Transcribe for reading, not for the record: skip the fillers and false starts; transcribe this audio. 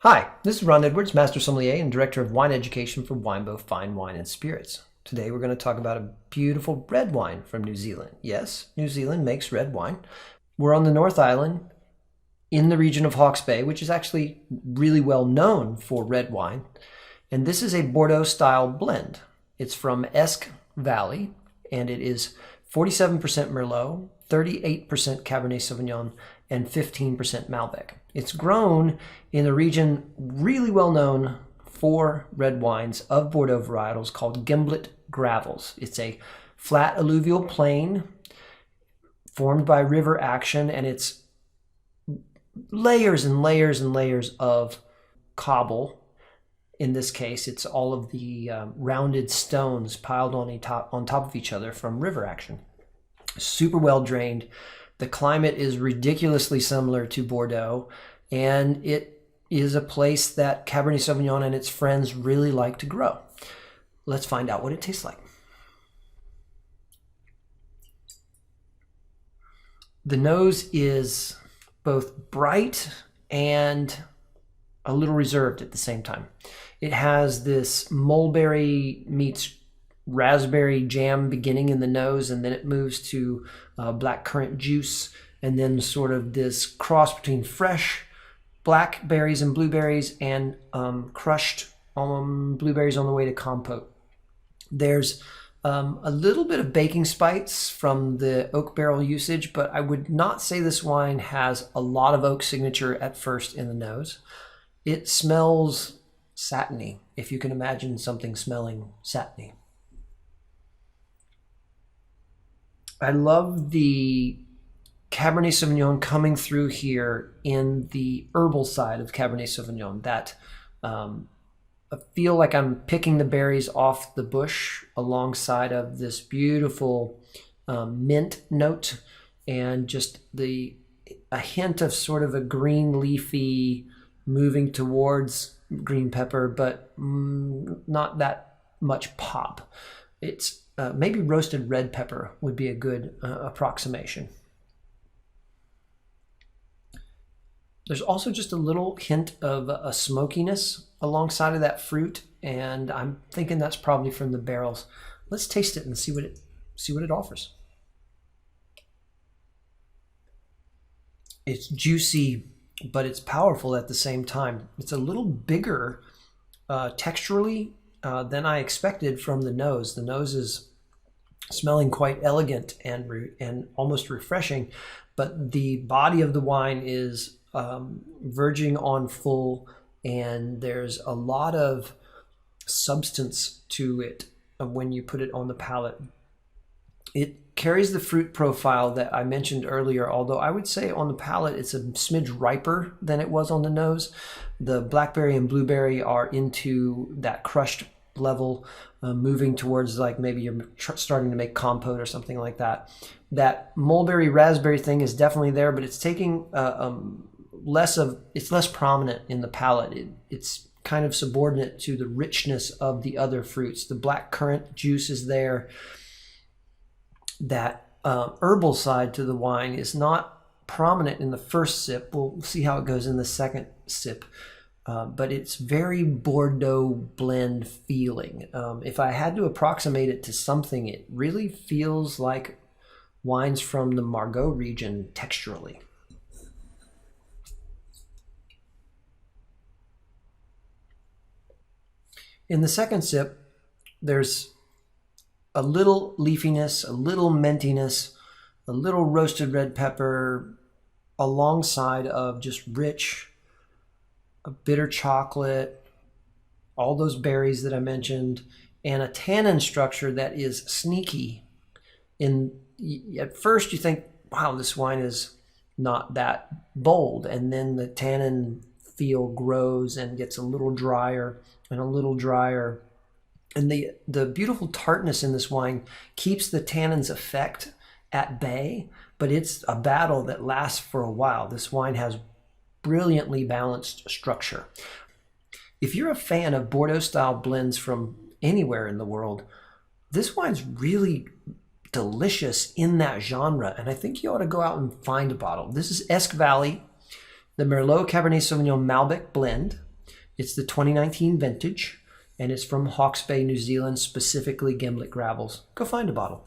Hi, this is Ron Edwards, Master Sommelier and Director of Wine Education for Winebow Fine Wine and Spirits. Today we're going to talk about a beautiful red wine from New Zealand. Yes, New Zealand makes red wine. We're on the North Island in the region of Hawke's Bay, which is actually really well known for red wine. And this is a Bordeaux style blend. It's from Esk Valley and it is 47% Merlot, 38% Cabernet Sauvignon, and 15% Malbec. It's grown in a region really well known for red wines of Bordeaux varietals called Gimblett Gravels. It's a flat alluvial plain formed by river action, and it's layers and layers and layers of cobble. In this case, it's all of the rounded stones piled on top of each other from river action. Super well drained. The climate is ridiculously similar to Bordeaux, and it is a place that Cabernet Sauvignon and its friends really like to grow. Let's find out what it tastes like. The nose is both bright and a little reserved at the same time. It has this mulberry meets raspberry jam beginning in the nose, and then it moves to black currant juice, and then sort of this cross between fresh blackberries and blueberries and crushed blueberries on the way to compote. There's a little bit of baking spice from the oak barrel usage, but I would not say this wine has a lot of oak signature at first in the nose. It smells satiny, if you can imagine something smelling satiny. I love the Cabernet Sauvignon coming through here in the herbal side of Cabernet Sauvignon. That I feel like I'm picking the berries off the bush alongside of this beautiful mint note, and just a hint of sort of a green leafy moving towards green pepper, but not that much pop. It's maybe roasted red pepper would be a good approximation. There's also just a little hint of a smokiness alongside of that fruit, and I'm thinking that's probably from the barrels. Let's taste it and see what it offers. It's juicy, but it's powerful at the same time. It's a little bigger texturally than I expected from the nose. The nose is smelling quite elegant and almost refreshing, but the body of the wine is verging on full, and there's a lot of substance to it when you put it on the palate. It carries the fruit profile that I mentioned earlier, although I would say on the palate it's a smidge riper than it was on the nose. The blackberry and blueberry are into that crushed level, moving towards like maybe you're starting to make compote or something like that. That mulberry raspberry thing is definitely there, but it's taking it's less prominent in the palate. It's kind of subordinate to the richness of the other fruits. The black currant juice is there. That herbal side to the wine is not prominent in the first sip. We'll see how it goes in the second sip. But it's very Bordeaux blend feeling. If I had to approximate it to something, it really feels like wines from the Margaux region texturally. In the second sip, there's a little leafiness, a little mintiness, a little roasted red pepper alongside of just rich, bitter chocolate, all those berries that I mentioned, and a tannin structure that is sneaky. At first you think, wow, this wine is not that bold, and then the tannin feel grows and gets a little drier and a little drier. And the beautiful tartness in this wine keeps the tannin's effect at bay, but it's a battle that lasts for a while. This wine has brilliantly balanced structure. If you're a fan of Bordeaux style blends from anywhere in the world, this wine's really delicious in that genre, and I think you ought to go out and find a bottle. This is Esk Valley, the Merlot Cabernet Sauvignon Malbec blend. It's the 2019 vintage, and it's from Hawke's Bay, New Zealand, specifically Gimlet Gravels. Go find a bottle.